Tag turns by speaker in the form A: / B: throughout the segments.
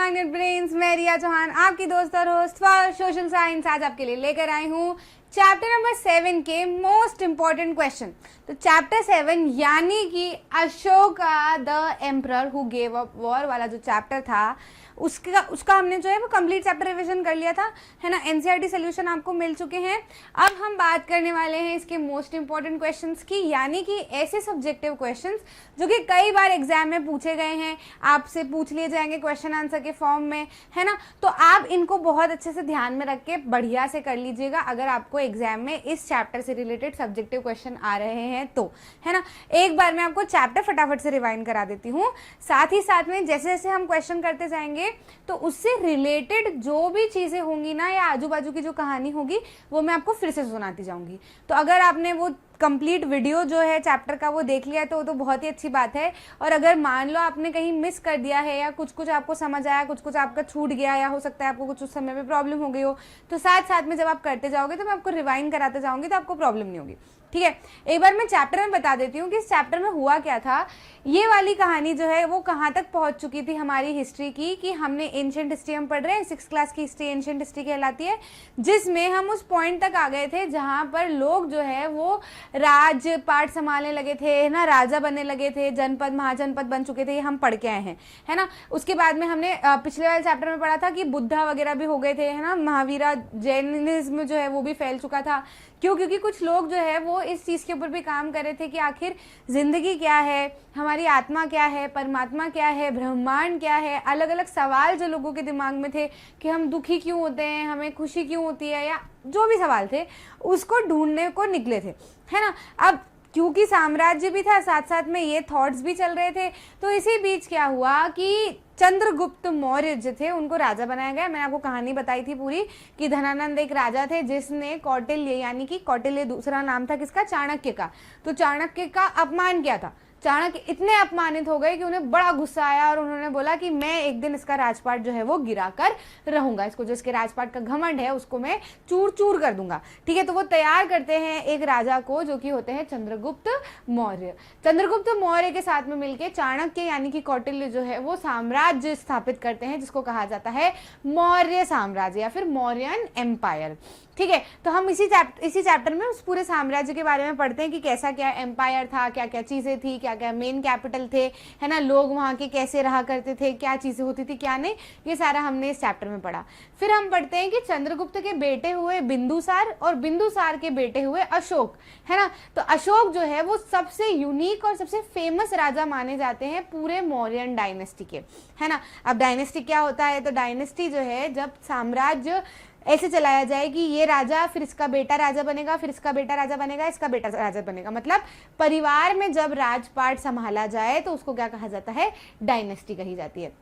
A: Magnet brains, मैं रिया चौहान, आपकी दोस्त और होस्ट फॉर सोशल साइंस। आज आपके लिए लेकर आई हूँ चैप्टर नंबर 7 के मोस्ट इंपॉर्टेंट क्वेश्चन। तो चैप्टर 7 यानी कि Ashoka the emperor who gave up war वाला जो चैप्टर था उसका हमने जो है वो कंप्लीट चैप्टर रिवीजन कर लिया था, है ना। एनसीईआरटी सोल्यूशन आपको मिल चुके हैं। अब हम बात करने वाले हैं इसके मोस्ट इंपॉर्टेंट क्वेश्चंस की, यानी कि ऐसे सब्जेक्टिव क्वेश्चंस जो कि कई बार एग्जाम में पूछे गए हैं, आपसे पूछ लिए जाएंगे क्वेश्चन आंसर के फॉर्म में, है ना। तो आप इनको बहुत अच्छे से ध्यान में रख के बढ़िया से कर लीजिएगा अगर आपको एग्जाम में इस चैप्टर से रिलेटेड सब्जेक्टिव क्वेश्चन आ रहे हैं तो, है ना। एक बार मैं आपको चैप्टर फटाफट से रिवाइंड करा देती हूँ, साथ ही साथ में जैसे जैसे हम क्वेश्चन करते जाएंगे तो उससे रिलेटेड जो भी चीजें होंगी ना या आजू बाजू की जो कहानी होगी वो मैं आपको फिर से सुनाती जाऊंगी। तो अगर आपने वो कंप्लीट वीडियो जो है चैप्टर का वो देख लिया तो बहुत ही अच्छी बात है। और अगर मान लो आपने कहीं मिस कर दिया है या कुछ कुछ आपको समझ आया, कुछ कुछ आपका छूट गया, या हो सकता है आपको कुछ उस समय में प्रॉब्लम हो गई हो, तो साथ साथ में जब आप करते जाओगे तो मैं आपको रिवाइंड कराते जाऊंगी तो आपको प्रॉब्लम नहीं होगी, ठीक है। एक बार मैं चैप्टर में बता देती हूँ कि इस चैप्टर में हुआ क्या था। ये वाली कहानी जो है वो कहाँ तक पहुंच चुकी थी हमारी हिस्ट्री की, कि हमने एंशिएंट हिस्ट्री हम पढ़ रहे हैं, 6th क्लास की हिस्ट्री एंशिएंट हिस्ट्री कहलाती है, जिसमें हम उस पॉइंट तक आ गए थे जहां पर लोग जो है वो राजपाट संभालने लगे थे, है ना, राजा बनने लगे थे, जनपद महाजनपद बन चुके थे, ये हम पढ़ के आए हैं, है ना। उसके बाद में हमने पिछले वाले चैप्टर में पढ़ा था कि बुद्धा वगैरह भी हो गए थे, है ना, महावीरा जैनिज्म जो है वो भी फैल चुका था। क्यों? क्योंकि कुछ लोग जो है वो इस चीज के ऊपर भी काम कर रहे थे कि आखिर जिंदगी क्या है, हमारी आत्मा क्या है, परमात्मा क्या है, ब्रह्मांड क्या है। अलग अलग सवाल जो लोगों के दिमाग में थे कि हम दुखी क्यों होते हैं, हमें खुशी क्यों होती है, या जो भी सवाल थे उसको ढूंढने को निकले थे, है ना। अब क्योंकि साम्राज्य भी था, साथ साथ में ये थॉट्स भी चल रहे थे, तो इसी बीच क्या हुआ कि चंद्रगुप्त मौर्य जो थे उनको राजा बनाया गया। मैंने आपको कहानी बताई थी पूरी कि धनानंद एक राजा थे जिसने कौटिल्य, यानी कि कौटिल्य दूसरा नाम था किसका, चाणक्य का, तो चाणक्य का अपमान किया था। चाणक्य इतने अपमानित हो गए कि उन्हें बड़ा गुस्सा आया और उन्होंने बोला कि मैं एक दिन इसका राजपाट जो है वो गिरा कर रहूंगा, इसको जो इसके राजपाट का घमंड है उसको मैं चूर चूर कर दूंगा, ठीक है। तो वो तैयार करते हैं एक राजा को जो कि होते हैं चंद्रगुप्त मौर्य। चंद्रगुप्त मौर्य के साथ में मिलकर चाणक्य यानी कि कौटिल्य जो है वो साम्राज्य स्थापित करते हैं जिसको कहा जाता है मौर्य साम्राज्य या फिर मौर्यन एम्पायर, ठीक है। तो हम इसी चैप्टर में उस पूरे साम्राज्य के बारे में पढ़ते हैं कि कैसा क्या एम्पायर था, क्या क्या चीजें थी, क्या क्या मेन कैपिटल थे, है ना, लोग वहां के कैसे रहा करते थे, क्या चीजें होती थी क्या नहीं, ये सारा हमने इस चैप्टर में पढ़ा। फिर हम पढ़ते हैं कि चंद्रगुप्त के बेटे हुए बिंदुसार और बिंदुसार के बेटे हुए अशोक, है ना। तो अशोक जो है वो सबसे यूनिक और सबसे फेमस राजा माने जाते हैं पूरे मौर्यन डायनेस्टी के, है ना। अब डायनेस्टी क्या होता है, तो डायनेस्टी जो है जब साम्राज्य ऐसे चलाया जाए कि ये राजा फिर इसका बेटा राजा बनेगा, फिर इसका बेटा राजा बनेगा, इसका बेटा राजा बनेगा, मतलब परिवार में जब राजपाट संभाला जाए तो उसको क्या कहा जाता है, डायनेस्टी कही जाती है,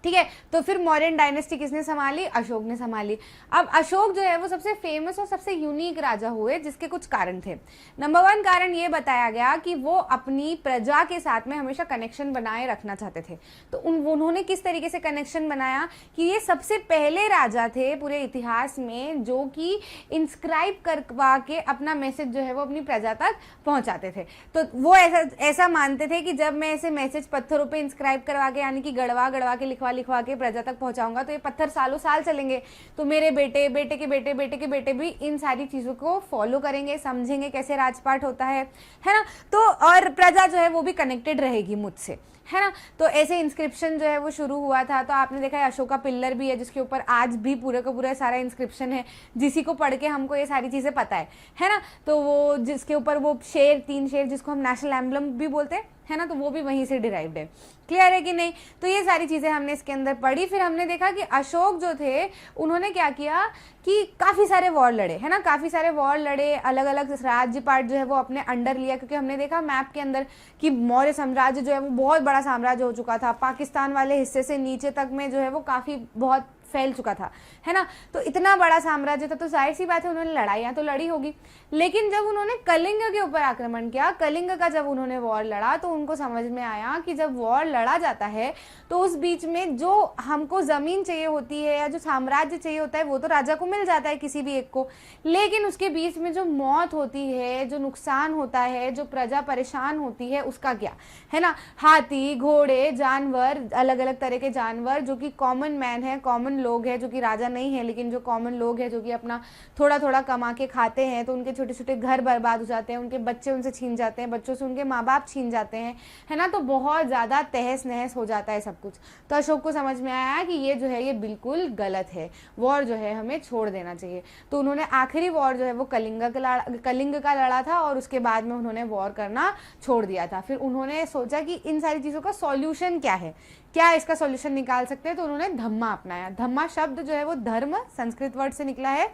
A: ठीक है। तो फिर मौर्यन डायनेस्टी किसने संभाली, अशोक ने संभाली। अब अशोक जो है वो सबसे फेमस और सबसे यूनिक राजा हुए जिसके कुछ कारण थे। नंबर 1 कारण ये बताया गया कि वो अपनी प्रजा के साथ में हमेशा कनेक्शन बनाए रखना चाहते थे। तो उन्होंने किस तरीके से कनेक्शन बनाया कि ये सबसे पहले राजा थे पूरे इतिहास में जो कि इंस्क्राइब करवा के अपना मैसेज जो है वो अपनी प्रजा तक पहुंचाते थे। तो वो ऐसा मानते थे कि जब मैं ऐसे मैसेज पत्थरों पर इंस्क्राइब करवा के यानी कि गड़वा के लिखवा के प्रजा तक पहुंचाऊंगा तो ये पत्थर सालों साल चलेंगे, तो मेरे बेटे, बेटे के बेटे, बेटे के बेटे भी इन सारी चीजों को फॉलो करेंगे, समझेंगे कैसे राजपाट होता है ना। तो और प्रजा जो है वो भी कनेक्टेड रहेगी मुझसे, है ना। तो ऐसे इंस्क्रिप्शन जो है वो शुरू हुआ था। तो आपने देखा है अशोका पिल्लर भी है जिसके ऊपर आज भी पूरे का पूरा सारा इंस्क्रिप्शन है, जिसी को पढ़ के हमको ये सारी चीजें पता है ना। तो वो जिसके ऊपर वो शेर, 3 शेर जिसको हम नेशनल एम्बलम भी बोलते हैं, है ना, तो वो भी वहीं से डिराइव्ड है। क्लियर है कि नहीं? तो ये सारी चीजें हमने इसके अंदर पढ़ी। फिर हमने देखा कि अशोक जो थे उन्होंने क्या किया कि काफी सारे वॉर लड़े, है ना, काफी सारे वॉर लड़े, अलग अलग राज्यपाट जो है वो अपने अंडर लिया, क्योंकि हमने देखा मैप के अंदर कि मौर्य साम्राज्य जो है वो बहुत बड़ा साम्राज्य हो चुका था। पाकिस्तान वाले हिस्से से नीचे तक में जो है वो काफी बहुत फैल चुका था, है ना। तो इतना बड़ा साम्राज्य था, तो जाहिर सी बात है उन्होंने लड़ाइयाँ तो लड़ी होगी। लेकिन जब उन्होंने कलिंग के ऊपर आक्रमण किया, कलिंग का जब उन्होंने वॉर लड़ा, तो उनको समझ में आया कि जब वॉर लड़ा जाता है तो उस बीच में जो हमको ज़मीन चाहिए होती है या जो साम्राज्य चाहिए होता है वो तो राजा को मिल जाता है किसी भी एक को, लेकिन उसके बीच में जो मौत होती है, जो नुकसान होता है, जो प्रजा परेशान होती है, उसका क्या, है ना। हाथी, घोड़े, जानवर, अलग अलग तरह के जानवर जो कि कॉमन मैन है, कॉमन लोग हैं, जो कि राजा नहीं है लेकिन जो कॉमन लोग हैं, जो कि अपना थोड़ा थोड़ा कमा के खाते हैं, तो उनके छोटे छोटे घर बर्बाद हो जाते हैं, उनके बच्चे उनसे छीन जाते हैं, बच्चों से उनके माँ बाप छीन जाते हैं, है ना। तो बहुत ज़्यादा तहस नहस हो जाता है सब कुछ। तो अशोक को समझ में आया कि ये जो है ये बिल्कुल गलत है, वॉर जो है हमें छोड़ देना चाहिए। तो उन्होंने आखिरी वॉर जो है वो कलिंग का लड़ा था और उसके बाद में उन्होंने वॉर करना छोड़ दिया था। फिर उन्होंने सोचा कि इन सारी चीज़ों का सॉल्यूशन क्या है, क्या इसका सॉल्यूशन निकाल सकते हैं। तो उन्होंने धम्मा अपनाया। धम्मा शब्द जो है वो धर्म संस्कृत वर्ड से निकला है।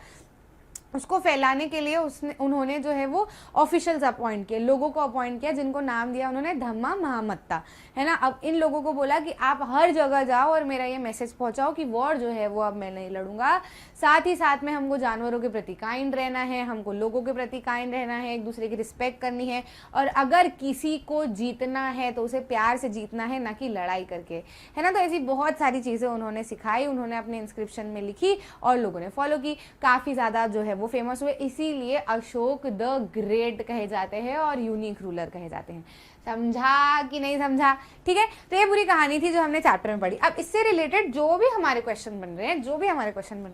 A: उसको फैलाने के लिए उन्होंने जो है वो ऑफिशियल्स अपॉइंट किए, लोगों को अपॉइंट किया जिनको नाम दिया उन्होंने धम्मा महामत्ता, है ना। अब इन लोगों को बोला कि आप हर जगह जाओ और मेरा ये मैसेज पहुंचाओ कि वॉर जो है वो अब मैं नहीं लड़ूंगा। साथ ही साथ में हमको जानवरों के प्रति काइंड रहना है, हमको लोगों के प्रति काइंड रहना है, एक दूसरे की रिस्पेक्ट करनी है, और अगर किसी को जीतना है तो उसे प्यार से जीतना है, ना कि लड़ाई करके, है ना। तो ऐसी बहुत सारी चीज़ें उन्होंने सिखाई, उन्होंने अपने इंस्क्रिप्शन में लिखी और लोगों ने फॉलो की। काफ़ी ज़्यादा जो है वो फेमस हुए, इसीलिए अशोक द ग्रेट कहे जाते हैं और यूनिक रूलर कहे जाते हैं। समझा कि नहीं समझा? ठीक है, तो ये पूरी कहानी थी जो हमने चैप्टर में पढ़ी। अब इससे रिलेटेड जो भी हमारे क्वेश्चन बन रहे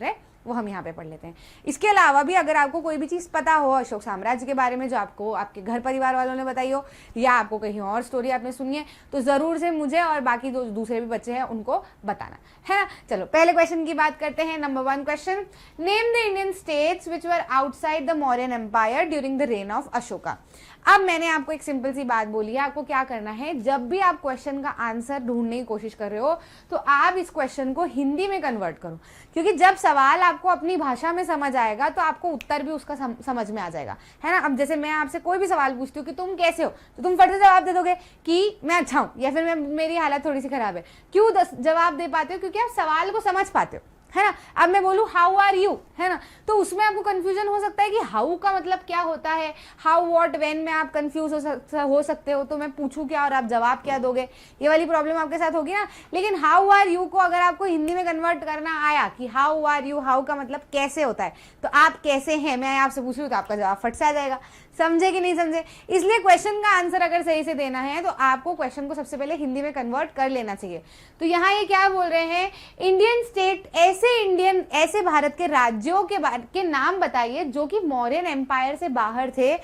A: हैं वो हम यहाँ पे पढ़ लेते हैं। इसके अलावा भी अगर आपको कोई भी चीज़ पता हो अशोक साम्राज्य के बारे में, जो आपको आपके घर परिवार वालों ने बताई हो, या आपको कहीं और स्टोरी आपने सुनी है, तो ज़रूर से मुझे और बाकी जो दूसरे भी बच्चे हैं उनको बताना, है ना। चलो पहले क्वेश्चन की बात करते हैं। Number 1 question, name the Indian states which were outside the Mauryan empire during the reign of Ashoka. अब मैंने आपको एक सिंपल सी बात बोली है, आपको क्या करना है, जब भी आप क्वेश्चन का आंसर ढूंढने की कोशिश कर रहे हो तो आप इस क्वेश्चन को हिंदी में कन्वर्ट करो, क्योंकि जब सवाल आपको अपनी भाषा में समझ आएगा तो आपको उत्तर भी उसका समझ में आ जाएगा, है ना। अब जैसे मैं आपसे कोई भी सवाल पूछती हूँ कि तुम कैसे हो, तो तुम फट से जवाब दे दोगे कि मैं अच्छा हूँ, या फिर मेरी हालत थोड़ी सी खराब है। क्यों जवाब दे पाते हो? क्योंकि आप सवाल को समझ पाते हो, है ना। अब मैं बोलूँ हाउ आर यू, है ना, तो उसमें आपको कंफ्यूजन हो सकता है कि हाउ का मतलब क्या होता है, हाउ व्हाट व्हेन में आप कंफ्यूज हो सकते हो, तो मैं पूछूं क्या और आप जवाब क्या दोगे, ये वाली प्रॉब्लम आपके साथ होगी ना। लेकिन हाउ आर यू को अगर आपको हिंदी में कन्वर्ट करना आया कि हाउ आर यू, हाउ का मतलब कैसे होता है, तो आप कैसे हैं मैं आपसे पूछ रही हूँ तो आपका जवाब फट से आ जाएगा। समझे कि नहीं समझे? इसलिए क्वेश्चन का आंसर अगर सही से देना है तो आपको क्वेश्चन को सबसे पहले हिंदी में कन्वर्ट कर लेना चाहिए। तो यहाँ ये क्या बोल रहे हैं, इंडियन स्टेट, ऐसे भारत के राज्यों के नाम बताइए जो कि मौर्यन एम्पायर से बाहर थे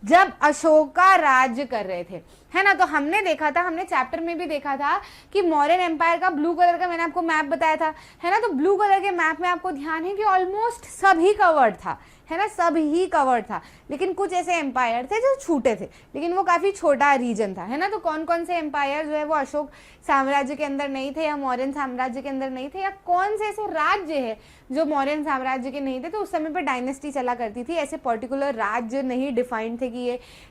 A: जब अशोका राज्य कर रहे थे, है ना। तो हमने देखा था, हमने चैप्टर में भी देखा था कि मौर्यन एम्पायर का ब्लू कलर का मैंने आपको मैप बताया था, है ना। तो ब्लू कलर के मैप में आपको ध्यान है कि ऑलमोस्ट सभी कवर्ड था, है ना, सब ही कवर्ड था। लेकिन कुछ ऐसे एम्पायर थे जो छूटे थे, लेकिन वो काफी छोटा रीजन था, है ना। तो कौन कौन से एम्पायर जो है वो अशोक साम्राज्य के अंदर नहीं थे या मौर्यन साम्राज्य के अंदर नहीं थे, या कौन से ऐसे राज्य है जो मौर्यन साम्राज्य के नहीं थे। तो उस समय पर डायनेस्टी चला करती थी, ऐसे पर्टिकुलर राज्य नहीं डिफाइंड थे कि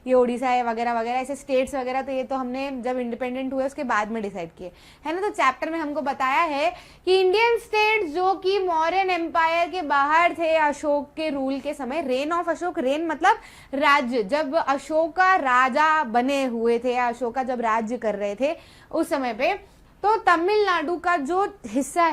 A: ये ओडिशा है वगैरह वगैरह, ऐसे स्टेट्स वगैरह, तो ये तो हमने जब इंडिपेंडेंट हुए उसके बाद में डिसाइड किए, है ना। तो चैप्टर में हमको बताया है कि इंडियन स्टेट्स जो कि मौर्यन एम्पायर के बाहर थे अशोक के रूल के समय, रेन ऑफ अशोक, रेन मतलब राज्य, जब अशोका राजा बने हुए थे, अशोका जब राज्य कर रहे थे उस समय पे, तो तमिलनाडु का जो हिस्सा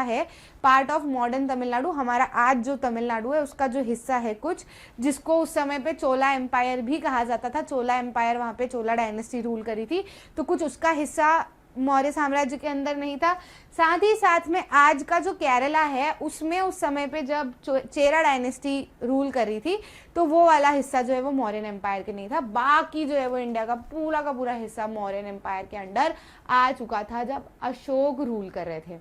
A: है, पार्ट ऑफ मॉडर्न तमिलनाडु, हमारा आज जो तमिलनाडु है उसका जो हिस्सा है कुछ, जिसको उस समय पे चोला एम्पायर भी कहा जाता था, चोला एम्पायर, वहां पे चोला डायनेस्टी रूल करी थी, तो कुछ उसका हिस्सा मौर्य साम्राज्य के अंदर नहीं था। साथ ही साथ में आज का जो केरला है उसमें उस समय पे जब चेरा डायनेस्टी रूल कर रही थी तो वो वाला हिस्सा जो है वो मौर्यन एम्पायर के नहीं था। बाकी जो है वो इंडिया का पूरा हिस्सा मौर्यन एम्पायर के अंडर आ चुका था जब अशोक रूल कर रहे थे,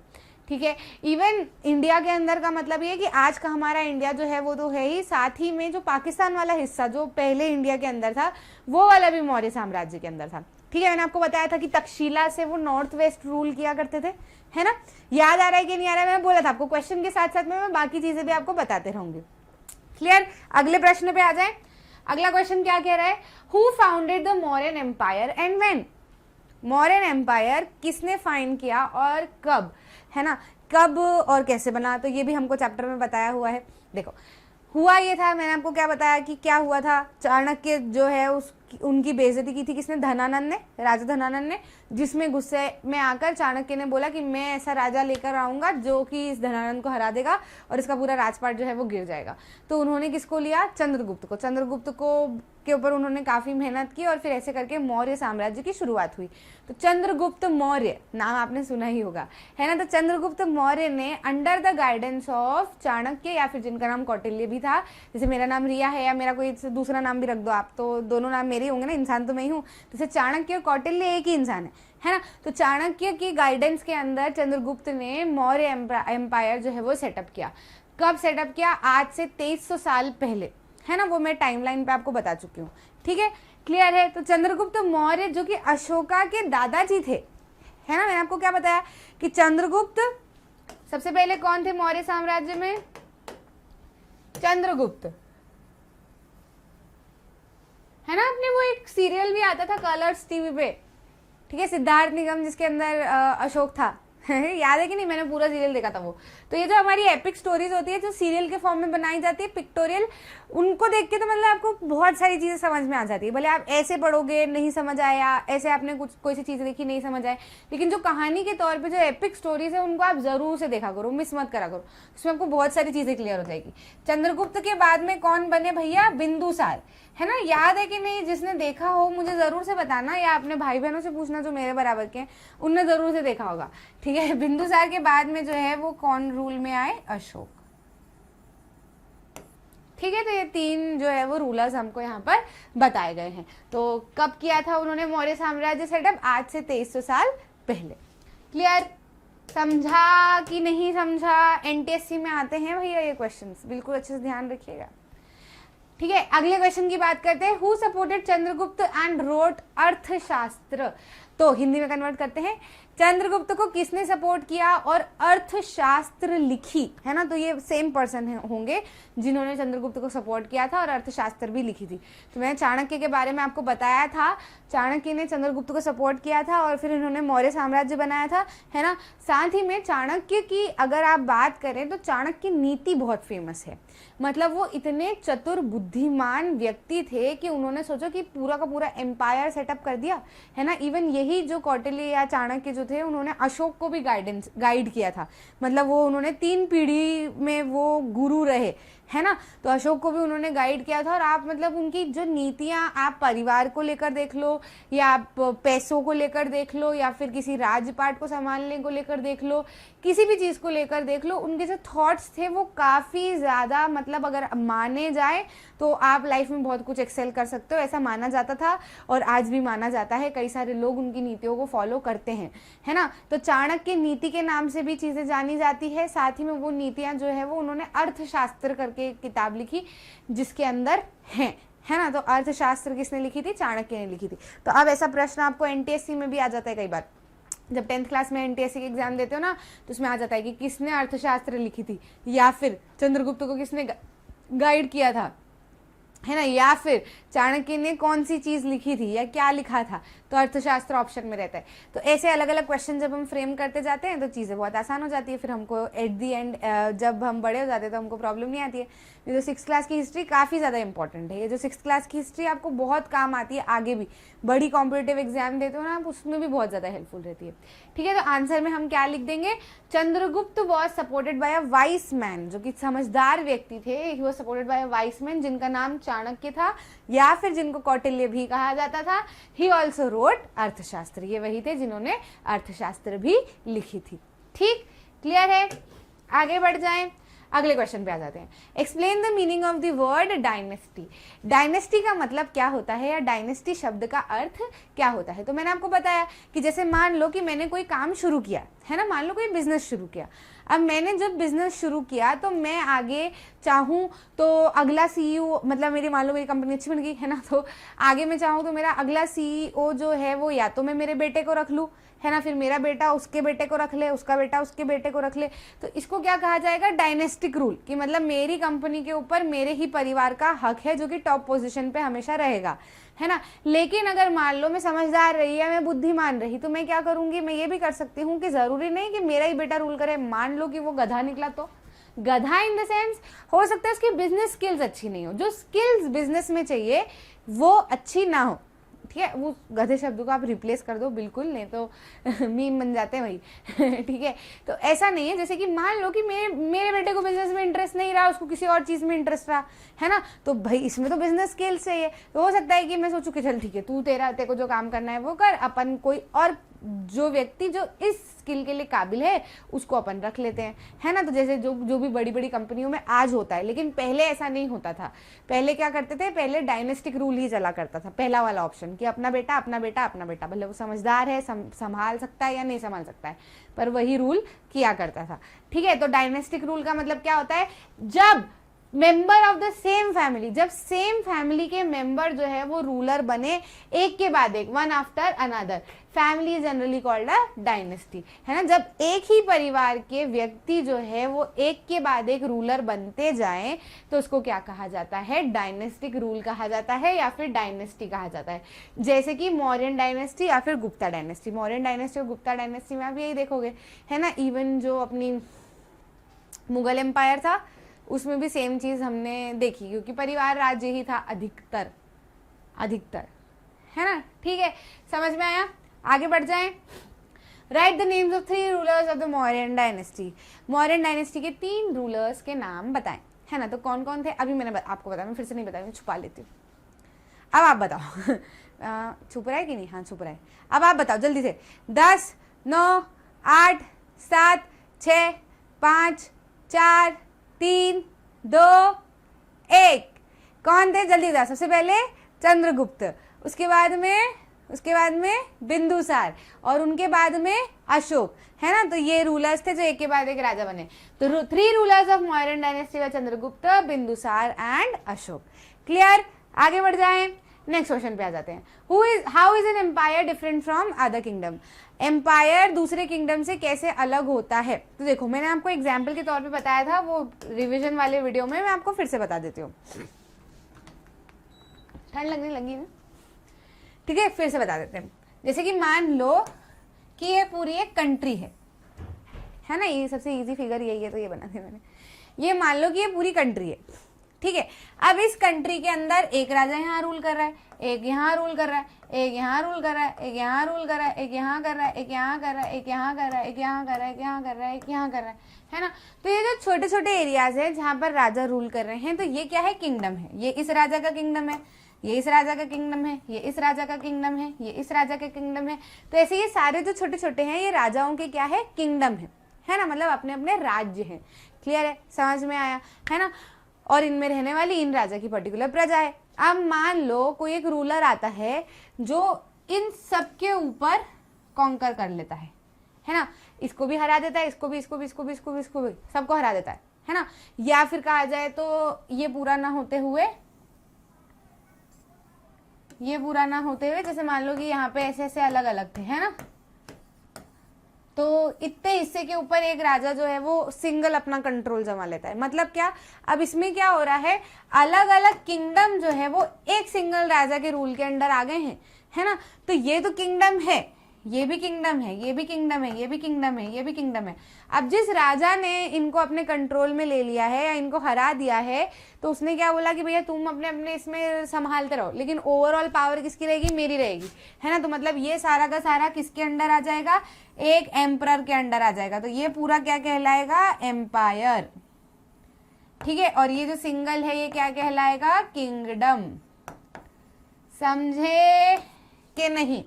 A: ठीक है। इवन इंडिया के अंदर का मतलब ये है कि आज का हमारा इंडिया जो है वो तो है ही, साथ ही में जो पाकिस्तान वाला हिस्सा जो पहले इंडिया के अंदर था वो वाला भी मौर्य साम्राज्य के अंदर था, ठीक है। मैंने आपको बताया था कि तक्षशिला से वो नॉर्थ वेस्ट रूल किया करते थे, है ना। याद आ रहा है कि नहीं आ रहा है? मैंने बोला था आपको क्वेश्चन के साथ साथ में मैं बाकी चीजें भी आपको बताते रहूंगी। क्लियर? अगले प्रश्न पे आ जाए। अगला क्वेश्चन क्या कह रहा है, who founded the Mauryan empire and when. Mauryan empire किसने फाइंड किया और कब, है ना, कब और कैसे बना, तो ये भी हमको चैप्टर में बताया हुआ है। देखो हुआ ये था, मैंने आपको क्या बताया कि क्या हुआ था, चाणक्य जो है उनकी बेइज्जती की थी किसने, धनानंद ने, राजा धनानंद ने, जिसमें गुस्से में आकर चाणक्य ने बोला कि मैं ऐसा राजा लेकर आऊंगा जो कि इस धनानंद को हरा देगा और इसका पूरा राजपाट जो है वो गिर जाएगा। तो उन्होंने किसको लिया, चंद्रगुप्त को। चंद्रगुप्त को के ऊपर उन्होंने काफी मेहनत की और फिर ऐसे करके मौर्य साम्राज्य की शुरुआत हुई। तो चंद्रगुप्त मौर्य नाम आपने सुना ही होगा, है ना। तो चंद्रगुप्त मौर्य ने under the guidance of Chanakya, या फिर जिनका नाम कौटिल्य भी था, जैसे मेरा नाम रिया है या मेरा कोई दूसरा नाम भी रख दो आप, तो दोनों नाम मेरे होंगे ना, इंसान तो मैं ही हूँ। जैसे चाणक्य और कौटिल्य एक ही इंसान है ना। तो चाणक्य की गाइडेंस के अंदर चंद्रगुप्त ने मौर्य एम्पायर जो है वो सेटअप किया। कब सेटअप किया, आज से 2300 साल पहले, है ना, वो मैं टाइमलाइन पे आपको बता चुकी हूँ, ठीक है, क्लियर है। तो चंद्रगुप्त मौर्य जो कि अशोका के दादाजी थे, है ना, मैंने आपको क्या बताया कि चंद्रगुप्त सबसे पहले कौन थे मौर्य साम्राज्य में, चंद्रगुप्त, है ना। अपने वो एक सीरियल भी आता था कलर्स टीवी पे, ठीक है, सिद्धार्थ निगम जिसके अंदर अशोक था याद है कि नहीं, मैंने पूरा सीरियल देखा था वो। तो ये जो हमारी एपिक स्टोरीज होती है जो सीरियल के फॉर्म में बनाई जाती है, पिक्टोरियल, उनको देख के तो मतलब आपको बहुत सारी चीजें समझ में आ जाती है। भले आप ऐसे पढ़ोगे नहीं समझ आया, ऐसे आपने कुछ कोई सी चीज देखी नहीं समझ आए, लेकिन जो कहानी के तौर पे जो एपिक स्टोरीज है उनको आप जरूर से देखा करो, मिस मत करा करो, उसमें आपको बहुत सारी चीजें क्लियर हो जाएगी। चंद्रगुप्त के बाद में कौन बने भैया, बिंदुसार, है ना, याद है कि नहीं, जिसने देखा हो मुझे जरूर से बताना, या अपने भाई बहनों से पूछना जो मेरे बराबर के हैं, उनने जरूर से देखा होगा, ठीक है। बिंदुसार के बाद में जो है वो कौन रूल में आए, अशोक, ठीक है। तो ये तीन जो है वो रूलर्स हमको यहाँ पर बताए गए हैं। तो कब किया था उन्होंने मौर्य साम्राज्य सेटअप, आज से 2300 साल पहले। क्लियर, समझा कि नहीं समझा, एनटीएससी में आते हैं भैया ये क्वेश्चंस, बिल्कुल अच्छे से ध्यान रखिएगा, ठीक है। अगले क्वेश्चन की बात करते हैं, who supported Chandragupta and wrote अर्थशास्त्र। तो हिंदी में कन्वर्ट करते हैं, चंद्रगुप्त को किसने सपोर्ट किया और अर्थशास्त्र लिखी, है ना। तो ये सेम पर्सन होंगे जिन्होंने चंद्रगुप्त को सपोर्ट किया था और अर्थशास्त्र भी लिखी थी। तो मैंने चाणक्य के बारे में आपको बताया था, चाणक्य ने चंद्रगुप्त को सपोर्ट किया था और फिर इन्होंने मौर्य साम्राज्य बनाया था, है ना। साथ ही में चाणक्य की अगर आप बात करें तो चाणक्य की नीति बहुत फेमस है, मतलब वो इतने चतुर बुद्धिमान व्यक्ति थे कि उन्होंने सोचा कि पूरा का पूरा एम्पायर सेटअप कर दिया, है ना। इवन यही जो कौटिल्य या चाणक्य जो थे उन्होंने अशोक को भी गाइड किया था, मतलब वो उन्होंने 3 पीढ़ी में वो गुरु रहे, है ना। तो अशोक को भी उन्होंने गाइड किया था। और आप मतलब उनकी जो नीतियां, आप परिवार को लेकर देख लो या आप पैसों को लेकर देख लो या फिर किसी राजपाट को संभालने को लेकर देख लो, किसी भी चीज को लेकर देख लो, उनके जो थॉट्स थे वो काफी ज्यादा, मतलब अगर माने जाए तो आप लाइफ में बहुत कुछ एक्सेल कर सकते हो, ऐसा माना जाता था और आज भी माना जाता है। कई सारे लोग उनकी नीतियों को फॉलो करते हैं, है ना। तो चाणक्य नीति के नाम से भी चीजें जानी जाती है। साथ ही में वो नीतियां जो है वो उन्होंने अर्थशास्त्र करके किताब लिखी जिसके अंदर है ना। तो अर्थशास्त्र किसने लिखी थी, चाणक्य ने लिखी थी। तो अब ऐसा प्रश्न आपको एनटीएससी में भी आ जाता है कई बार, जब 10th क्लास में एनटीएससी के एग्जाम देते हो ना, तो उसमें आ जाता है कि किसने अर्थशास्त्र लिखी थी, या फिर चंद्रगुप्त को किसने गाइड किया था, है ना, या फिर चाणक्य ने कौन सी चीज लिखी थी या क्या लिखा था। तो अर्थशास्त्र ऑप्शन में रहता है। तो ऐसे अलग अलग क्वेश्चन जब हम फ्रेम करते जाते हैं तो चीजें बहुत आसान हो जाती है, फिर हमको एट दी एंड जब हम बड़े हो जाते हैं तो हमको प्रॉब्लम नहीं आती है। ये जो 6th क्लास की हिस्ट्री काफी ज्यादा इंपॉर्टेंट है, ये जो 6th क्लास की हिस्ट्री आपको बहुत काम आती है, आगे भी बड़ी कॉम्पिटेटिव एग्जाम देते हो ना आप, उसमें भी बहुत ज्यादा हेल्पफुल रहती है, ठीक है। तो आंसर में हम क्या लिख देंगे, Chandragupta was supported by a vice man, जो कि समझदार व्यक्ति थे, he was supported by a vice man जिनका नाम चाणक्य था या फिर जिनको कौटिल्य भी कहा जाता था। ही ऑल्सो रोट अर्थशास्त्र, ये वही थे जिन्होंने अर्थशास्त्र भी लिखी थी, ठीक, क्लियर है। आगे बढ़ जाएं, अगले क्वेश्चन पे आ जाते हैं। Explain the meaning of the word dynasty. Dynasty का मतलब क्या होता है या डायनेस्टी शब्द का अर्थ क्या होता है। तो मैंने आपको बताया कि जैसे मान लो कि मैंने कोई काम शुरू किया है ना, मान लो कोई बिजनेस शुरू किया। अब मैंने जब बिजनेस शुरू किया तो मैं आगे चाहूँ तो अगला सीईओ, मतलब मेरी मान लो मेरी कंपनी अच्छी बन गई है ना, तो आगे मैं चाहूँ तो मेरा अगला सीईओ जो है वो या तो मैं मेरे बेटे को रख लूँ है ना, फिर मेरा बेटा उसके बेटे को रख ले, उसका बेटा उसके बेटे को रख ले, तो इसको क्या कहा जाएगा, डायनेस्टिक रूल, कि मतलब मेरी कंपनी के ऊपर मेरे ही परिवार का हक है जो कि टॉप पोजीशन पे हमेशा रहेगा, है ना। लेकिन अगर मान लो मैं समझदार रही या मैं बुद्धिमान रही तो मैं क्या करूंगी, मैं ये भी कर सकती हूँ कि जरूरी नहीं कि मेरा ही बेटा रूल करे। मान लो कि वो गधा निकला, तो गधा इन द सेंस हो सकता है उसकी बिजनेस स्किल्स अच्छी नहीं हो, जो स्किल्स बिजनेस में चाहिए वो अच्छी ना हो, ठीक है। वो गधे शब्द को आप रिप्लेस कर दो बिल्कुल, नहीं तो मीम बन जाते हैं वही ठीक है। तो ऐसा नहीं है, जैसे कि मान लो कि मेरे बेटे को बिजनेस में इंटरेस्ट नहीं रहा, उसको किसी और चीज में इंटरेस्ट रहा, है ना, तो भाई इसमें तो बिजनेस स्किल्स चाहिए। तो हो सकता है कि मैं सोचूं कि चल ठीक है, तू तेरे को जो काम करना है वो कर, अपन कोई और जो व्यक्ति जो इस स्किल के लिए काबिल है उसको अपन रख लेते हैं, है ना। तो जैसे जो भी बड़ी बड़ी कंपनियों में आज होता है, लेकिन पहले ऐसा नहीं होता था। पहले क्या करते थे, पहले डायनेस्टिक रूल ही चला करता था, पहला वाला ऑप्शन, कि अपना बेटा अपना बेटा अपना बेटा, भले वो समझदार है, संभाल सकता है या नहीं संभाल सकता है, पर वही रूल किया करता था, ठीक है। तो डायनेस्टिक रूल का मतलब क्या होता है, जब member of the same family, जब सेम फैमिली के मेंबर जो है वो रूलर बने एक के बाद एक, one after another, family is generally called a dynasty, है ना। जब एक ही परिवार के व्यक्ति जो है वो एक के बाद एक रूलर बनते जाएं तो उसको क्या कहा जाता है, डायनेस्टिक रूल कहा जाता है या फिर डायनेस्टी कहा जाता है। जैसे कि मौर्यन डायनेस्टी या फिर गुप्ता डायनेस्टी, मौर्यन डायनेस्टी और गुप्ता डायनेस्टी में आप यही देखोगे, है ना। इवन जो अपनी मुगल एम्पायर था उसमें भी सेम चीज हमने देखी, क्योंकि परिवार राज्य ही था अधिकतर, है ना, ठीक है। समझ में आया, आगे बढ़ जाएं। Right the names of 3 rulers of the Mauryan dynasty, Mauryan dynasty के 3 रूलर्स के नाम बताएं, है ना। तो कौन कौन थे, अभी मैंने आपको बताया, मैं फिर से नहीं बताया, मैं छुपा लेती हूँ। अब आप बताओ छुप रहा है कि नहीं, हाँ छुप रहा है। अब आप बताओ जल्दी से, 10 9 8 7 6 5 4 3 2 1, कौन थे, जल्दी बताओ। सबसे पहले चंद्रगुप्त, उसके बाद में बिंदुसार, और उनके बाद में अशोक, है ना। तो ये रूलर्स थे जो एक के बाद एक राजा बने। तो 3 रूलर्स ऑफ मौर्यन डायनेस्टी व चंद्रगुप्त, बिंदुसार एंड अशोक। क्लियर, आगे बढ़ जाएं, नेक्स्ट क्वेश्चन पे आ जाते हैं। How is an empire different from other kingdom, empire दूसरे किंगडम से कैसे अलग होता है। तो देखो मैंने आपको एग्जाम्पल के तौर पे बताया था वो रिवीजन वाले वीडियो में, मैं आपको फिर से बता देती हूँ, ठंड लगने लगी ना, ठीक है, फिर से बता देते हैं। जैसे कि मान लो कि ये पूरी एक कंट्री है ना, ये सबसे इजी फिगर यही है तो ये बना दिया मैंने। ये मान लो कि ये पूरी कंट्री है, ठीक है। अब इस कंट्री के अंदर एक राजा यहाँ रूल कर रहा है, एक यहाँ रूल कर रहा है, एक यहाँ रूल कर रहा है, एक यहाँ रूल कर रहा है, एक यहाँ कर रहा है, एक यहाँ कर रहा है, एक यहाँ कर रहा है, एक यहाँ कर रहा है, एक यहाँ कर रहा है, एक यहाँ कर रहा है ना। तो ये जो छोटे छोटे एरियाज हैं जहाँ पर राजा रूल कर रहे हैं, तो ये क्या है, किंगडम है। ये इस राजा का किंगडम है, ये इस राजा का किंगडम है, ये इस राजा का किंगडम है, ये इस राजा का किंगडम है। तो ऐसे ये सारे जो छोटे छोटे हैं ये राजाओं के क्या है, किंगडम है ना, मतलब अपने अपने राज्य हैं। क्लियर है, समझ में आया, है ना। और इनमें रहने वाली इन राजा की पर्टिकुलर प्रजा है। अब मान लो कोई एक रूलर आता है जो इन सबके ऊपर कॉन्कर कर लेता है ना, इसको भी हरा देता है, इसको भी, इसको भी, इसको भी, इसको भी, इसको भी, सबको हरा देता है ना। या फिर कहा जाए तो ये पूरा ना होते हुए, जैसे मान लो कि यहाँ पे ऐसे ऐसे अलग अलग थे, है ना, तो इतने हिस्से के ऊपर एक राजा जो है वो सिंगल अपना कंट्रोल जमा लेता है। मतलब क्या, अब इसमें क्या हो रहा है, अलग अलग किंगडम जो है वो एक सिंगल राजा के रूल के अंडर आ गए हैं, है ना। तो ये तो किंगडम है, ये भी किंगडम है, ये भी किंगडम है, ये भी किंगडम है, ये भी किंगडम है। अब जिस राजा ने इनको अपने कंट्रोल में ले लिया है या इनको हरा दिया है, तो उसने क्या बोला कि भैया तुम अपने अपने इसमें संभालते रहो, लेकिन ओवरऑल पावर किसकी रहेगी, मेरी रहेगी, है ना। तो मतलब ये सारा का सारा किसके अंडर आ जाएगा, एक एम्परर के अंडर आ जाएगा। तो ये पूरा क्या कहलाएगा, एम्पायर, ठीक है। और ये जो सिंगल है ये क्या कहलाएगा, किंगडम। समझे कि नहीं,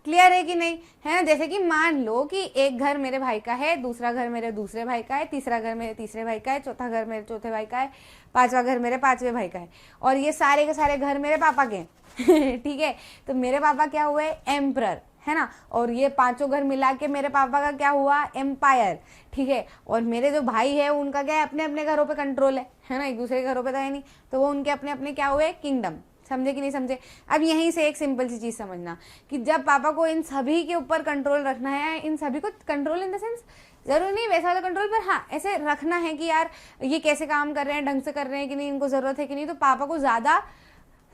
A: क्लियर है कि नहीं, है ना। जैसे कि मान लो कि एक घर मेरे भाई का है, दूसरा घर मेरे दूसरे भाई का है, तीसरा घर मेरे तीसरे भाई का है, चौथा घर मेरे चौथे भाई का है, पांचवा घर मेरे पांचवे भाई का है, और ये सारे के सारे घर मेरे पापा के ठीक है। तो मेरे पापा क्या हुए, एम्परर, है ना। और ये पांचों घर मिला के मेरे पापा का क्या हुआ, एम्पायर, ठीक है। और मेरे जो भाई है उनका क्या है, अपने अपने घरों पे कंट्रोल है ना, एक दूसरे के घरों पे तो है नहीं, तो वो उनके अपने अपने क्या हुए, किंगडम। समझे कि नहीं समझे? अब यहीं से एक सिंपल सी चीज समझना कि जब पापा को इन सभी के ऊपर कंट्रोल रखना है, इन सभी को कंट्रोल इन द सेंस जरूर नहीं वैसा वाला कंट्रोल, पर हाँ ऐसे रखना है कि यार ये कैसे काम कर रहे हैं, ढंग से कर रहे हैं कि नहीं, इनको जरूरत है कि नहीं, तो पापा को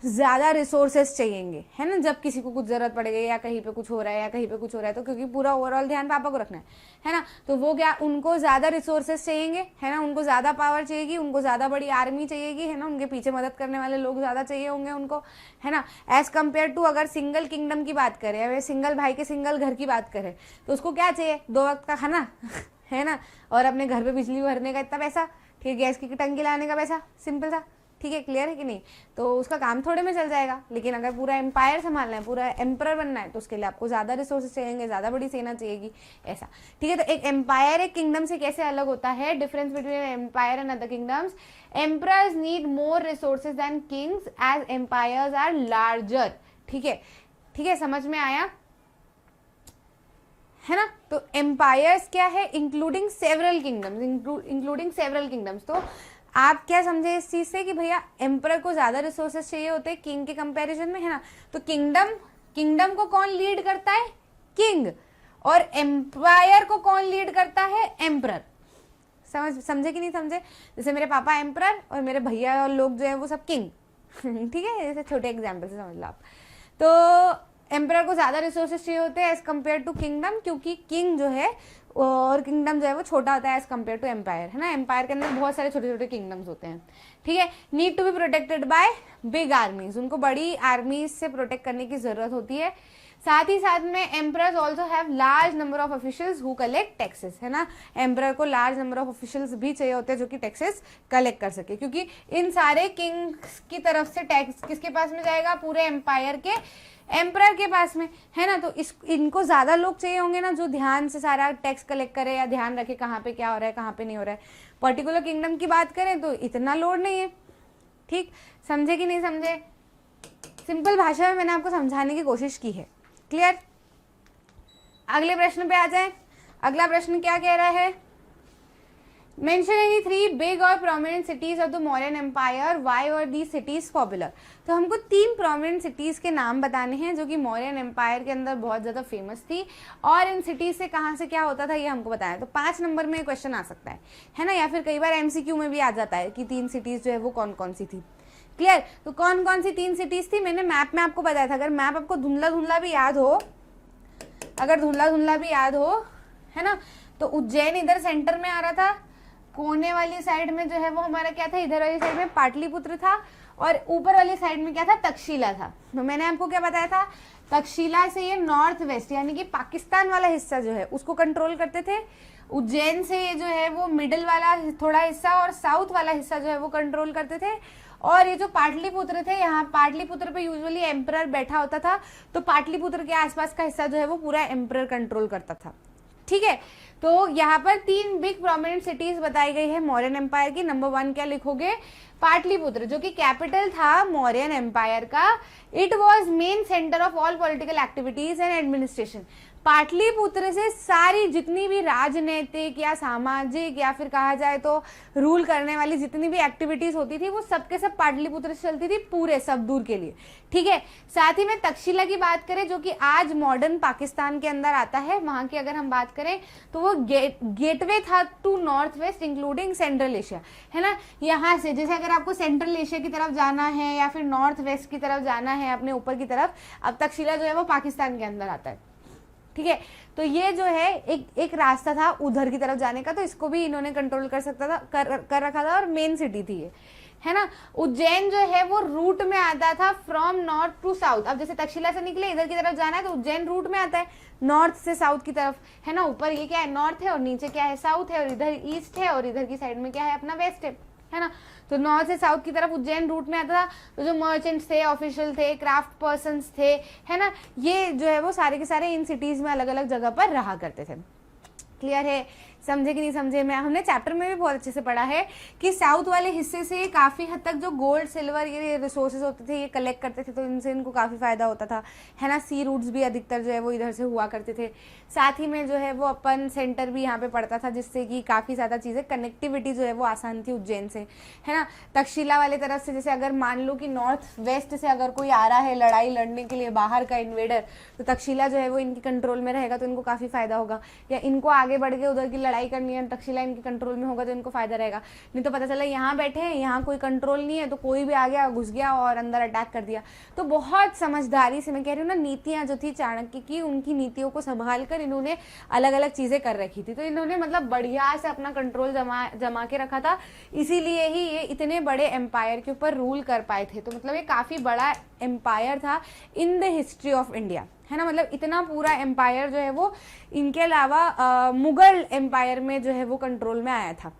A: ज्यादा रिसोर्सेस चाहिएंगे, है ना, जब किसी को कुछ जरूरत पड़ेगी या कहीं पे कुछ हो रहा है या कहीं पे कुछ हो रहा है, तो क्योंकि पूरा ओवरऑल ध्यान पापा को रखना है ना, तो वो क्या उनको ज्यादा रिसोर्सेस चाहिएंगे, है ना, उनको ज्यादा पावर चाहिएगी, उनको ज्यादा बड़ी आर्मी चाहिएगी, है ना, उनके पीछे मदद करने वाले लोग ज्यादा चाहिए होंगे उनको, है ना, एज कम्पेयर टू अगर सिंगल किंगडम की बात करें, अगर सिंगल भाई के सिंगल घर की बात करें, तो उसको क्या चाहिए, 2 वक्त का खाना है ना, और अपने घर पे बिजली भरने का इतना पैसा, ठीक है, गैस की टंकी लाने का पैसा, सिंपल सा, ठीक है, क्लियर है कि नहीं, तो उसका काम थोड़े में चल जाएगा। लेकिन अगर पूरा एम्पायर संभालना है, पूरा एम्परर बनना है, तो उसके लिए आपको ज्यादा रिसोर्सेज चाहिए, ज्यादा बड़ी सेना चाहिएगी, ऐसा, ठीक है। तो एक एम्पायर एक किंगडम से कैसे अलग होता है, difference between empire and other kingdoms, emperors need more resources than kings as empires are larger, ठीक है, समझ में आया, है ना। तो एम्पायर्स क्या है, इंक्लूडिंग सेवरल किंगडम्स, तो आप क्या समझे इस चीज से कि भैया एम्परर को ज्यादा रिसोर्सेस चाहिए होते हैं किंग के कंपैरिजन में, है ना, तो किंगडम को कौन लीड करता है, किंग, और एम्पायर को कौन लीड करता है, एम्परर। समझे कि नहीं समझे? जैसे मेरे पापा एम्परर और मेरे भैया और लोग जो है वो सब किंग ठीक है, जैसे छोटे एग्जाम्पल से समझ लो आप। तो एम्परर को ज्यादा रिसोर्सेज चाहिए होते हैं एज कम्पेयर टू किंगडम, क्योंकि किंग जो है और किंगडम जो है वो छोटा होता है एज कम्पेयर टू एम्पायर, है ना, एम्पायर के अंदर बहुत सारे छोटे छोटे किंगडम्स होते हैं, ठीक है। Need to be protected by big armies, उनको बड़ी आर्मीज से प्रोटेक्ट करने की जरूरत होती है। साथ ही साथ में emperors also have large number of officials who collect taxes, है ना, एम्परर को लार्ज नंबर ऑफ ऑफिशियल्स भी चाहिए होते हैं जो कि टैक्सेस कलेक्ट कर सके, क्योंकि इन सारे किंग्स की तरफ से टैक्स किसके पास में जाएगा, पूरे एम्पायर के एम्परर के पास में, है ना। तो इनको ज्यादा लोग चाहिए होंगे ना जो ध्यान से सारा टैक्स कलेक्ट करे या ध्यान रखे कहाँ पे क्या हो रहा है, कहाँ पे नहीं हो रहा है। पर्टिकुलर किंगडम की बात करें तो इतना लोड नहीं है, ठीक, समझे कि नहीं समझे? सिंपल भाषा में मैंने आपको समझाने की कोशिश की है, क्लियर। अगले प्रश्न पे आ जाए। अगला प्रश्न क्या कह रहा है, मेंशन एनी 3 बिग और prominent cities of the Mauryan empire, why were these cities popular. तो हमको 3 प्रोमिनेंट सिटीज के नाम बताने हैं जो कि मौर्यन एम्पायर के अंदर बहुत ज्यादा फेमस थी, और इन सिटीज से कहाँ से क्या होता था ये हमको बताया। तो 5 नंबर में क्वेश्चन आ सकता है ना, या फिर कई बार एमसीक्यू में भी आ जाता है कि 3 सिटीज जो है वो कौन कौन सी थी, क्लियर। तो कौन कौन सी 3 सिटीज थी, मैंने मैप में आपको बताया था। अगर मैप आपको धुंधला धुंधला भी याद हो, है ना, तो उज्जैन इधर सेंटर में आ रहा था, कोने वाली साइड में जो है वो हमारा क्या था, इधर वाली साइड में पाटलिपुत्र था, और ऊपर वाली साइड में क्या था, तक्षशिला था। तो मैंने आपको क्या बताया था, तक्षशिला से ये नॉर्थ वेस्ट यानी कि पाकिस्तान वाला हिस्सा जो है उसको कंट्रोल करते थे। उज्जैन से ये जो है वो मिडिल वाला थोड़ा हिस्सा और साउथ वाला हिस्सा जो है वो कंट्रोल करते थे। और ये जो पाटलिपुत्र थे, यहाँ पाटलिपुत्र पे यूजुअली एम्परर बैठा होता था, तो पाटलिपुत्र के आसपास का हिस्सा जो है वो पूरा एम्परर कंट्रोल करता था, ठीक है। तो यहाँ पर 3 बिग प्रोमिनेंट सिटीज बताई गई है मौर्यन एम्पायर की। नंबर 1 क्या लिखोगे, पाटलिपुत्र, जो कि कैपिटल था मौर्यन एम्पायर का। It was main centre of all political activities and administration. Pataliputra से सारी जितनी भी राजनीतिक या सामाजिक या फिर कहा जाए तो रूल करने वाली जितनी भी एक्टिविटीज होती थी वो सबके सब पाटलिपुत्र से चलती थी, पूरे सब दूर के लिए, ठीक है। साथ ही में तक्षशिला की बात करें जो कि आज मॉडर्न पाकिस्तान के अंदर आता है, वहां की अगर हम बात करें तो वो गेटवे था to north west including central Asia, है ना। यहाँ से जैसे अगर आपको सेंट्रल एशिया की तरफ जाना है या फिर नॉर्थ वेस्ट की तरफ जाना है अपने ऊपर की तरफ, अब तक्षशिला जो है वो पाकिस्तान के अंदर आता है, ठीक है। तो ये जो है एक रास्ता था उधर की तरफ जाने का, तो इसको भी इन्होंने कंट्रोल कर सकता था, कर रखा था, और मेन सिटी थी ये, है ना। उज्जैन जो है वो रूट में आता था फ्रॉम नॉर्थ टू साउथ। अब जैसे तक्षशिला से निकले इधर की तरफ जाना है तो उज्जैन रूट में आता है नॉर्थ से साउथ की तरफ, है ना। ऊपर ये क्या है, नॉर्थ है, और नीचे क्या है, साउथ है, और इधर ईस्ट है, और इधर की साइड में क्या है, अपना वेस्ट है ना। तो नॉर्थ से साउथ की तरफ उज्जैन रूट में आता था। तो जो मर्चेंट्स थे, ऑफिशियल थे, क्राफ्ट पर्सन्स थे, है ना, ये जो है वो सारे के सारे इन सिटीज में अलग अलग जगह पर रहा करते थे, क्लियर है। समझे कि नहीं समझे? मैं हमने चैप्टर में भी बहुत अच्छे से पढ़ा है कि साउथ वाले हिस्से से काफ़ी हद तक जो गोल्ड सिल्वर ये रिसोर्सेज होते थे ये कलेक्ट करते थे, तो इनसे इनको काफ़ी फ़ायदा होता था, है ना। सी रूट्स भी अधिकतर जो है वो इधर से हुआ करते थे। साथ ही में जो है वो अपन सेंटर भी यहाँ पे पड़ता था, जिससे कि काफ़ी ज़्यादा चीज़ें कनेक्टिविटी जो है वो आसान थी उज्जैन से, है ना। तक्षशिला वाले तरफ से जैसे अगर मान लो कि नॉर्थ वेस्ट से अगर कोई आ रहा है लड़ाई लड़ने के लिए बाहर का इन्वेडर, तो तक्षशिला जो है वो इनकी कंट्रोल में रहेगा तो इनको काफ़ी फ़ायदा होगा। या इनको आगे बढ़ के उधर की लड़ाई करनी है, तक्षशिला इनके कंट्रोल में होगा तो इनको फायदा रहेगा। नहीं तो पता चला यहाँ बैठे हैं, यहाँ कोई कंट्रोल नहीं है, तो कोई भी आ गया घुस गया और अंदर अटैक कर दिया। तो बहुत समझदारी से, मैं कह रही हूँ ना, नीतियाँ जो थी चाणक्य की, उनकी नीतियों को संभाल कर इन्होंने अलग अलग चीज़ें कर रखी थी। तो इन्होंने मतलब बढ़िया से अपना कंट्रोल जमा के रखा था, इसीलिए ही ये इतने बड़े एम्पायर के ऊपर रूल कर पाए थे। तो मतलब ये काफ़ी बड़ा एम्पायर था in the history of India, है ना। मतलब इतना पूरा एम्पायर जो है वो इनके अलावा मुगल एम्पायर में जो है वो कंट्रोल में आया था।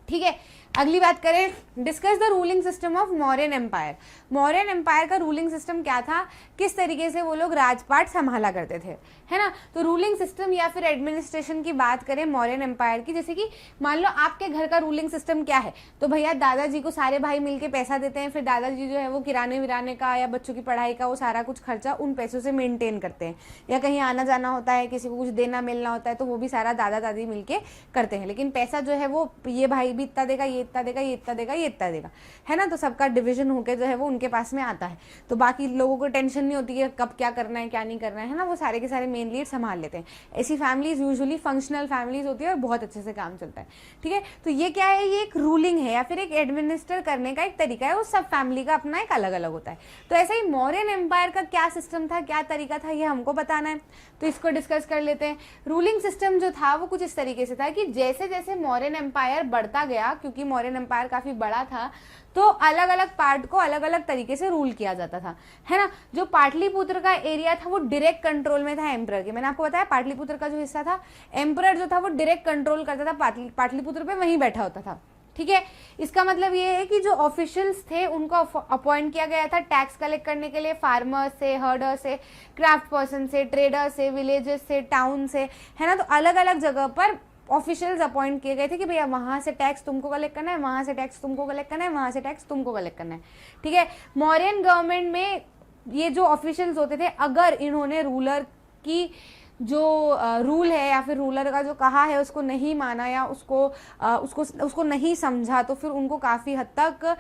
A: ठीक है, अगली बात करें, discuss the ruling system of Mauryan empire. Mauryan empire का रूलिंग सिस्टम क्या था, किस तरीके से वो लोग राजपाट संभाला करते थे, है ना। तो रूलिंग सिस्टम या फिर एडमिनिस्ट्रेशन की बात करें मौर्यन एम्पायर की, जैसे कि मान लो आपके घर का रूलिंग सिस्टम क्या है, तो भैया दादाजी को सारे भाई मिलके पैसा देते हैं, फिर दादाजी जो है वो किराने विराने का या बच्चों की पढ़ाई का वो सारा कुछ खर्चा उन पैसों से मेंटेन करते हैं, या कहीं आना जाना होता है, किसी को कुछ देना मिलना होता है, तो वो भी सारा दादा दादी मिलके करते हैं। लेकिन पैसा जो है वो ये भाई भी इतना देगा, ये इतना देगा, ये इतना देगा, ये इतना देगा, है ना। तो सबका डिवीजन होकर जो है वो उनके पास में आता है, तो बाकी लोगों को टेंशन नहीं होती है कब क्या करना है क्या नहीं करना है ना। वो सारे के सारे मेन लीड संभाल लेते हैं। ऐसी फैमिलीज यूजुअली फंक्शनल फैमिलीज होती है और बहुत अच्छे से काम चलता है। ठीक है, तो ये क्या है, ये एक रूलिंग है या फिर एक एडमिनिस्टर करने का एक तरीका है, वो सब फैमिली का अपना एक अलग अलग होता है। तो ऐसे ही मौर्यन एम्पायर का क्या सिस्टम था, क्या तरीका था, ये हमको बताना है, तो इसको डिस्कस कर लेते हैं। रूलिंग सिस्टम जो था वो कुछ इस तरीके से था कि जैसे जैसे मौर्यन एम्पायर बढ़ता गया, क्योंकि मौर्यन एम्पायर काफी बड़ा था, तो अलग अलग पार्ट को अलग अलग तरीके से रूल किया जाता था, है ना। जो पाटलिपुत्र का एरिया था वो डायरेक्ट कंट्रोल में था एम्परर के। मैंने आपको बताया पाटलिपुत्र का जो हिस्सा था, एम्परर जो था वो डायरेक्ट कंट्रोल करता था, पाटलिपुत्र पे वहीं बैठा होता था। ठीक है, इसका मतलब ये है कि जो ऑफिशियल्स थे उनको अपॉइंट किया गया था टैक्स कलेक्ट करने के लिए, फार्मर्स से, हर्डर से, क्राफ्ट पर्सन से, ट्रेडर से, विलेजेस से, टाउन से, है ना। तो अलग अलग जगह पर ऑफिशियल्स अपॉइंट किए गए थे कि भैया वहां से टैक्स तुमको कलेक्ट करना है, वहां से टैक्स तुमको कलेक्ट करना है, वहां से टैक्स तुमको कलेक्ट करना है। ठीक है, मौर्यन गवर्नमेंट में ये जो ऑफिशियल्स होते थे, अगर इन्होंने रूलर की जो रूल है या फिर रूलर का जो कहा है उसको नहीं माना या उसको नहीं समझा, तो फिर उनको काफ़ी हद तक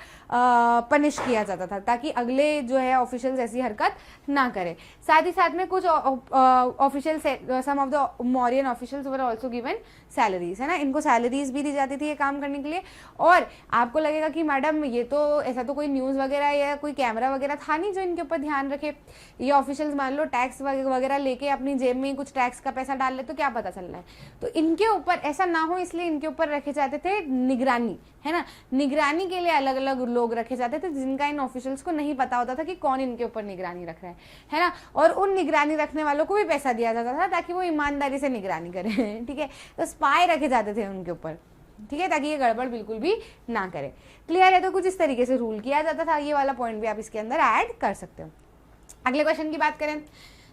A: पनिश किया जाता था, ताकि अगले जो है ऑफिशियल्स ऐसी हरकत ना करें। साथ ही साथ में कुछ officials, some of the Mauryan officials were also given salaries, है ना। इनको सैलरीज भी दी जाती थी ये काम करने के लिए। और आपको लगेगा कि मैडम ये तो ऐसा तो कोई न्यूज़ वगैरह या कोई कैमरा वगैरह था नहीं जो इनके ऊपर ध्यान रखे। ये ऑफिशियल्स मान लो टैक्स वगैरह लेके अपनी जेब में कुछ टैक्स का पैसा डाल ले तो क्या पता चल रहा है, तो इनके ऊपर ऐसा ना हो इसलिए इनके ऊपर रखे जाते थे निगरानी, है ना। निगरानी के लिए अलग अलग लोग रखे जाते थे, जिनका इन ऑफिशियल्स को नहीं पता होता था कि कौन इनके ऊपर निगरानी रख रहा है ना। और उन निगरानी रखने वालों को भी पैसा दिया जाता था ताकि वो ईमानदारी से निगरानी करें। ठीक है, तो स्पाई रखे जाते थे उनके ऊपर, ठीक है, ताकि ये गड़बड़ बिल्कुल भी ना करे। क्लियर है, तो कुछ इस तरीके से रूल किया जाता था। ये वाला पॉइंट भी आप इसके अंदर ऐड कर सकते हो। अगले क्वेश्चन की बात करें,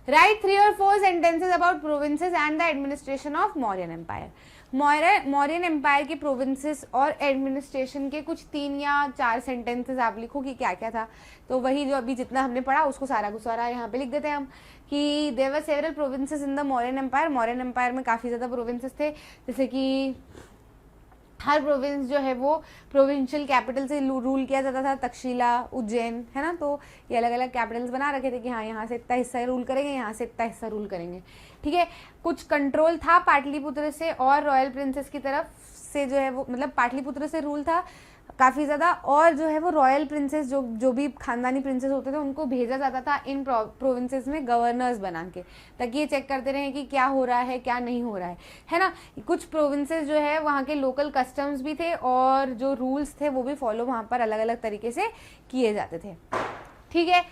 A: right 3 or 4 sentences about provinces and the administration of Mauryan Empire। Mauryan empire के प्रोविंसेस और एडमिनिस्ट्रेशन के कुछ 3 या 4 सेंटेंसेस आप लिखो कि क्या क्या था। तो वही जो अभी जितना हमने पढ़ा उसको सारा कुछ सारा यहाँ पे लिख देते हैं हम कि there were several provinces in the Mauryan empire. Mauryan empire में काफ़ी ज़्यादा प्रोविंसेस थे, जैसे कि हर प्रोविंस जो है वो प्रोविंशियल कैपिटल से रूल किया जाता था, तक्षशिला, उज्जैन, है ना। तो ये अलग अलग कैपिटल्स बना रखे थे कि हाँ यहाँ से इतना हिस्सा रूल करेंगे, यहाँ से इतना हिस्सा रूल करेंगे। ठीक है, कुछ कंट्रोल था पाटलिपुत्र से और रॉयल प्रिंसेस की तरफ से जो है वो, मतलब पाटलिपुत्र से रूल था काफ़ी ज़्यादा, और जो है वो रॉयल प्रिंसेस जो भी खानदानी प्रिंसेस होते थे उनको भेजा जाता था इन प्रोविंसेस में गवर्नर्स बना के, ताकि ये चेक करते रहें कि क्या हो रहा है क्या नहीं हो रहा है ना। कुछ प्रोविंसेस जो है वहाँ के लोकल कस्टम्स भी थे और जो रूल्स थे वो भी फॉलो वहाँ पर अलग अलग तरीके से किए जाते थे। ठीक है,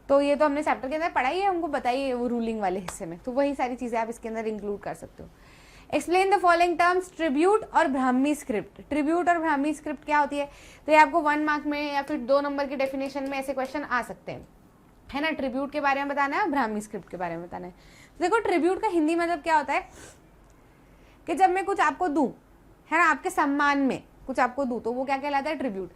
A: तो ये तो हमने चैप्टर के अंदर पढ़ाई है, हमको बताइए वो रूलिंग वाले हिस्से में, तो वही सारी चीज़ें आप इसके अंदर इंक्लूड कर सकते हो। Explain the following terms, tribute और ब्राह्मी स्क्रिप्ट। ट्रिब्यूट और ब्राह्मी स्क्रिप्ट क्या होती है, तो ये आपको 1 मार्क में या फिर 2 नंबर की डेफिनेशन में ऐसे क्वेश्चन आ सकते हैं, है ना। ट्रिब्यूट के बारे में बताना है और ब्राह्मी स्क्रिप्ट के बारे में बताना है। तो देखो ट्रिब्यूट का हिंदी मतलब क्या होता है, कि जब मैं कुछ आपको दूं, है ना, आपके सम्मान में कुछ आपको दूं, तो वो क्या कहलाता है, ट्रिब्यूट।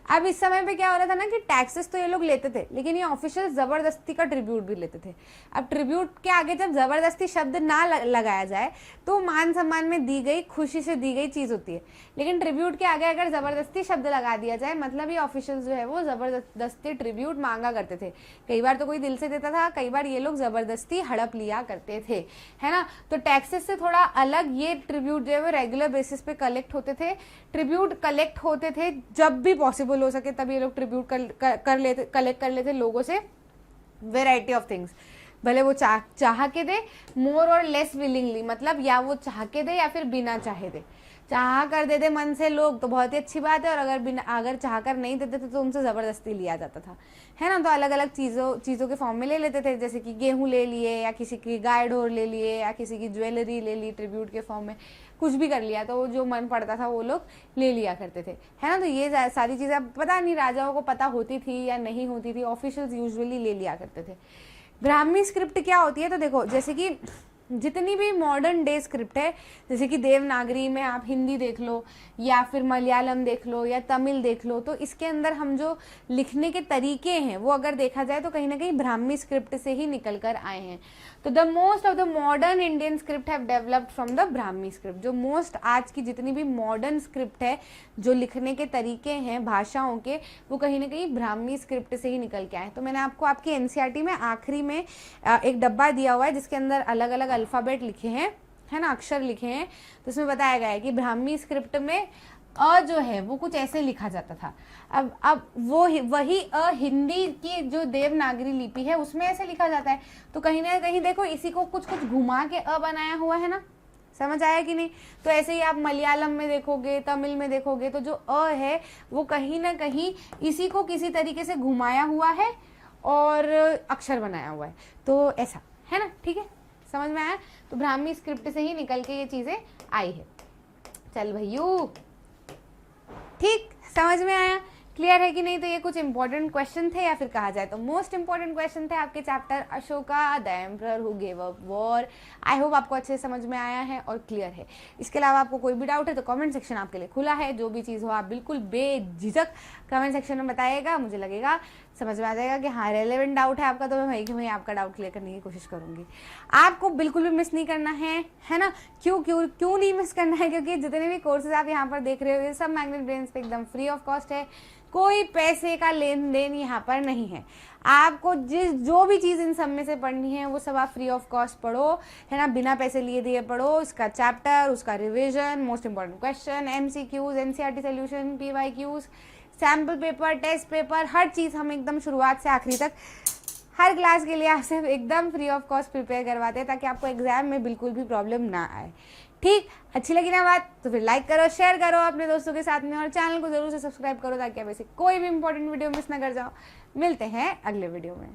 A: अब इस समय पे क्या हो रहा था ना कि टैक्सेस तो ये लोग लेते थे, लेकिन ये ऑफिशियल जबरदस्ती का ट्रिब्यूट भी लेते थे। अब ट्रिब्यूट के आगे जब जबरदस्ती शब्द ना लगाया जाए तो मान सम्मान में दी गई, खुशी से दी गई चीज होती है, लेकिन ट्रिब्यूट के आगे अगर जबरदस्ती शब्द लगा दिया जाए, मतलब ये ऑफिशियल जो है वो जबरदस्ती ट्रिब्यूट मांगा करते थे। कई बार तो कोई दिल से देता था, कई बार ये लोग जबरदस्ती हड़प लिया करते थे, है ना। तो टैक्सेस से थोड़ा अलग ये ट्रिब्यूट जो है वो रेगुलर बेसिस पे कलेक्ट होते थे। ट्रिब्यूट कलेक्ट होते थे जब भी पॉसिबल हो सके, तब ये लोग ट्रिब्यूट कलेक्ट कर लेते लोगों से वेराइटी ऑफ थिंग्स, भले वो चाह के दे, मोर और लेस विलिंगली, मतलब या वो चाह के दे या फिर बिना चाहे दे। चाह कर देते मन से लोग तो बहुत ही अच्छी बात है, और अगर चाह कर नहीं देते थे तो उनसे जबरदस्ती लिया जाता था, है ना। तो अलग अलग चीज़ों के फॉर्म में ले लेते थे, जैसे कि गेहूं ले लिए, या किसी की गाय ढोर ले लिए, या किसी की ज्वेलरी ले ली ट्रिब्यूट के फॉर्म में, कुछ भी कर लिया, तो जो मन पड़ता था वो लोग ले लिया करते थे, है ना। तो ये सारी चीज़ें अब पता नहीं राजाओं को पता होती थी या नहीं होती थी, ऑफिशियल्स यूजुअली ले लिया करते थे। ब्राह्मी स्क्रिप्ट क्या होती है, तो देखो जैसे कि जितनी भी मॉडर्न डे स्क्रिप्ट है, जैसे कि देवनागरी में आप हिंदी देख लो, या फिर मलयालम देख लो, या तमिल देख लो, तो इसके अंदर हम जो लिखने के तरीके हैं वो अगर देखा जाए तो कहीं ना कहीं ब्राह्मी स्क्रिप्ट से ही निकल कर आए हैं। तो the most of the modern Indian script have developed from the Brahmi script. जो मोस्ट आज की जितनी भी मॉडर्न स्क्रिप्ट है, जो लिखने के तरीके हैं भाषाओं के, वो कहीं ना कहीं ब्राह्मी स्क्रिप्ट से ही निकल के आए। तो मैंने आपको आपकी एनसीईआरटी में आखिरी में एक डब्बा दिया हुआ है जिसके अंदर अलग अलग अल्फाबेट लिखे हैं, है ना, अक्षर लिखे हैं। तो इसमें बताया गया है कि ब्राह्मी स्क्रिप्ट में अ जो है वो कुछ ऐसे लिखा जाता था। अब वही अ हिंदी की जो देवनागरी लिपि है उसमें ऐसे लिखा जाता है। तो कहीं ना कहीं देखो इसी को कुछ कुछ घुमा के अ बनाया हुआ है ना, समझ आया कि नहीं। तो ऐसे ही आप मलयालम में देखोगे, तमिल में देखोगे, तो जो अ है वो कहीं ना कहीं इसी को किसी तरीके से घुमाया हुआ है और अक्षर बनाया हुआ है। तो ऐसा है ना, ठीक है, समझ में आया। तो ब्राह्मी स्क्रिप्ट से ही निकल के ये चीजें आई है। चल भैयू, ठीक, समझ में आया, क्लियर है कि नहीं। तो ये कुछ इंपॉर्टेंट क्वेश्चन थे, या फिर कहा जाए तो मोस्ट इंपॉर्टेंट क्वेश्चन थे आपके chapter Ashoka the emperor who gave up war. I hope आपको अच्छे से समझ में आया है और क्लियर है। इसके अलावा आपको कोई भी डाउट है तो कमेंट सेक्शन आपके लिए खुला है। जो भी चीज़ हो आप बिल्कुल बेझिझक कमेंट सेक्शन में बताइएगा। मुझे लगेगा समझ में आ जाएगा कि हाँ रेलेवेंट डाउट है आपका, तो मैं वही कि मैं आपका डाउट क्लियर करने की कोशिश करूंगी। आपको बिल्कुल भी मिस नहीं करना है ना। क्यों नहीं मिस करना है, क्योंकि जितने भी कोर्सेज आप यहाँ पर देख रहे हो ये सब मैग्नेट ब्रेन्स पे एकदम फ्री ऑफ कॉस्ट है। कोई पैसे का लेन देन यहाँ पर नहीं है। आपको जो भी चीज़ इन सब में से पढ़नी है वो सब आप फ्री ऑफ कॉस्ट पढ़ो, है ना, बिना पैसे लिए दिए पढ़ो। इसका चैप्टर, उसका revision, most important question, MCQs, NCERT solution, PYQs, sample paper, test paper, हर चीज़ हम एकदम शुरुआत से आखिरी तक हर क्लास के लिए आपसे एकदम फ्री ऑफ कॉस्ट प्रिपेयर करवाते हैं, ताकि आपको एग्जाम में बिल्कुल भी प्रॉब्लम ना आए। ठीक, अच्छी लगी ना बात, तो फिर लाइक करो, शेयर करो अपने दोस्तों के साथ में, और चैनल को जरूर से सब्सक्राइब करो ताकि आप ऐसे कोई भी इंपॉर्टेंट वीडियो मिस ना कर जाओ। मिलते हैं अगले वीडियो में।